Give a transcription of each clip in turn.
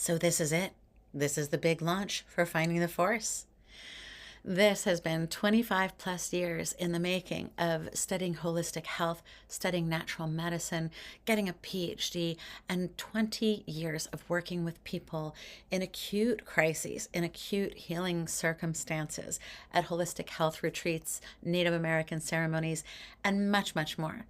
So this is it. This is the big launch for Finding the Force. This has been 25 plus years in the making of studying holistic health, studying natural medicine, getting a PhD, and 20 years of working with people in acute crises, in acute healing circumstances, at holistic health retreats, Native American ceremonies, and much, much more.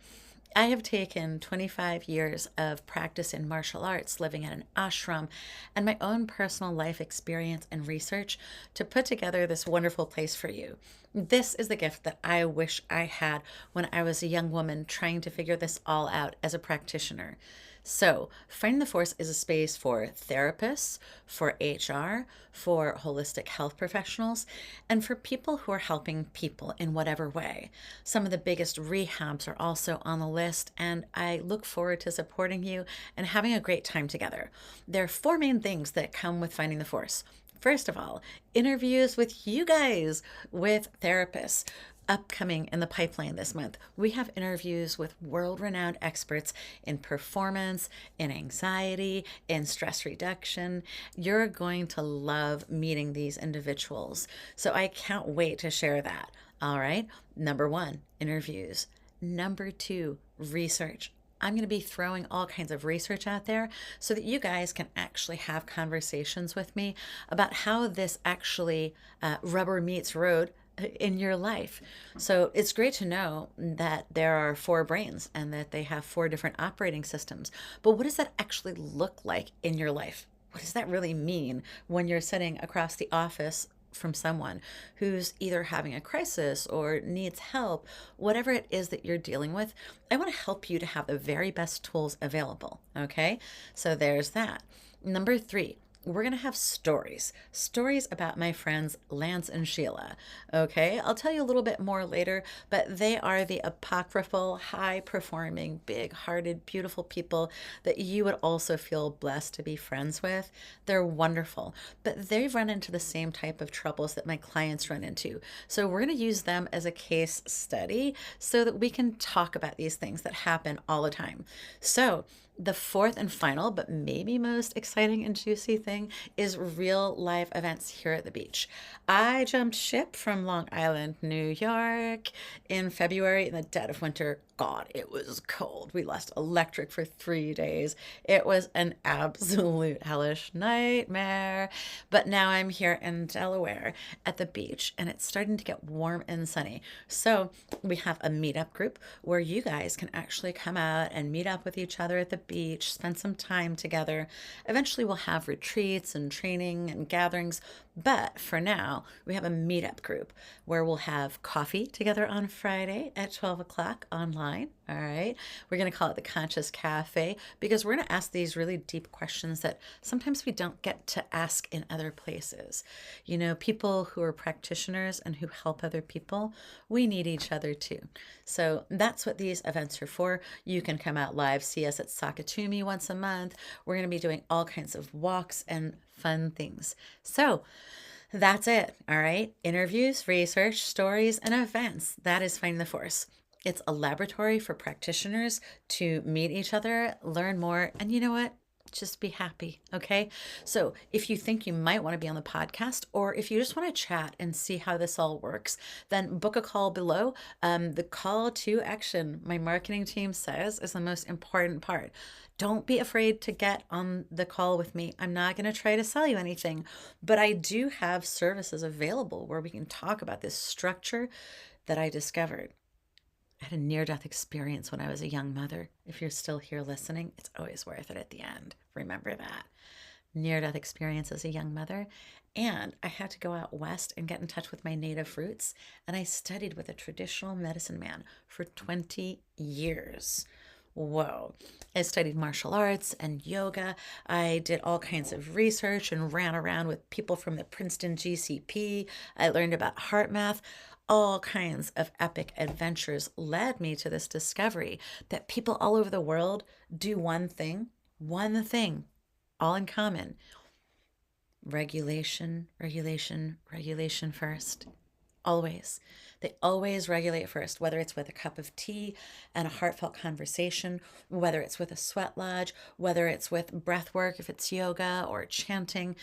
I have taken 25 years of practice in martial arts, living at an ashram, and my own personal life experience and research to put together this wonderful place for you. This is the gift that I wish I had when I was a young woman trying to figure this all out as a practitioner. So, Find the Force is a space for therapists, for HR, for holistic health professionals, and for people who are helping people in whatever way. Some of the biggest rehabs are also on the list, and I look forward to supporting you and having a great time together. There are four main things that come with Finding the Force. First of all, interviews with you guys, with therapists. Upcoming in the pipeline this month, we have interviews with world renowned experts in performance, in anxiety, in stress reduction. You're going to love meeting these individuals. So I can't wait to share that. All right. Number one, interviews. Number two, research. I'm going to be throwing all kinds of research out there so that you guys can actually have conversations with me about how this actually rubber meets road in your life. So it's great to know that there are four brains and that they have four different operating systems. But what does that actually look like in your life? What does that really mean when you're sitting across the office from someone who's either having a crisis or needs help, whatever it is that you're dealing with? I want to help you to have the very best tools available. Okay. So there's that. Number three, we're going to have stories about my friends Lance and Sheila. Okay, I'll tell you a little bit more later, but they are the apocryphal, high performing, big hearted, beautiful people that you would also feel blessed to be friends with. They're wonderful, but they've run into the same type of troubles that my clients run into. So we're going to use them as a case study so that we can talk about these things that happen all the time. So, the fourth and final, but maybe most exciting and juicy thing is real life events here at the beach. I jumped ship from Long Island, New York in February in the dead of winter. God, it was cold. We lost electric for 3 days. It was an absolute hellish nightmare. But now I'm here in Delaware at the beach and it's starting to get warm and sunny. So we have a meetup group where you guys can actually come out and meet up with each other at the beach, spend some time together. Eventually, we'll have retreats and training and gatherings. But for now, we have a meetup group where we'll have coffee together on Friday at 12 o'clock online. All right. We're going to call it the Conscious Cafe because we're going to ask these really deep questions that sometimes we don't get to ask in other places. You know, people who are practitioners and who help other people, we need each other too. So that's what these events are for. You can come out live, see us at Sakatumi once a month. We're going to be doing all kinds of walks and fun things. So that's it. All right. Interviews, research, stories, and events. That is Finding the Force. It's a laboratory for practitioners to meet each other, learn more, and you know what? Just be happy. Okay. So if you think you might want to be on the podcast, or if you just want to chat and see how this all works, then book a call below. The call to action, my marketing team says, is the most important part. Don't be afraid to get on the call with me. I'm not going to try to sell you anything, but I do have services available where we can talk about this structure that I discovered. I had a near-death experience when I was a young mother. If you're still here listening, it's always worth it at the end. Remember that. Near-death experience as a young mother. And I had to go out west and get in touch with my native roots. And I studied with a traditional medicine man for 20 years. Whoa. I studied martial arts and yoga. I did all kinds of research and ran around with people from the Princeton GCP. I learned about heart math. All kinds of epic adventures led me to this discovery that people all over the world do one thing, all in common. Regulation, regulation, regulation first. always. They always regulate first, whether it's with a cup of tea and a heartfelt conversation, whether it's with a sweat lodge, whether it's with breath work, if it's yoga or chanting.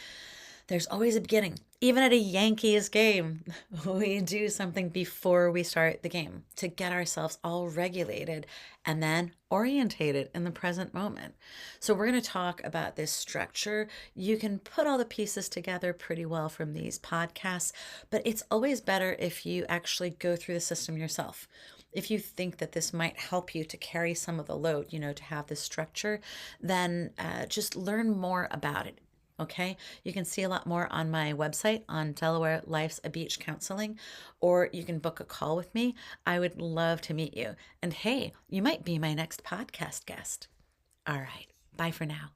There's always a beginning. Even at a Yankees game, we do something before we start the game to get ourselves all regulated and then orientated in the present moment. So, we're going to talk about this structure. You can put all the pieces together pretty well from these podcasts, but it's always better if you actually go through the system yourself. If you think that this might help you to carry some of the load, to have this structure, then just learn more about it. Okay, you can see a lot more on my website on Delaware Life's a Beach Counseling, or you can book a call with me. I would love to meet you. And hey, you might be my next podcast guest. All right, bye for now.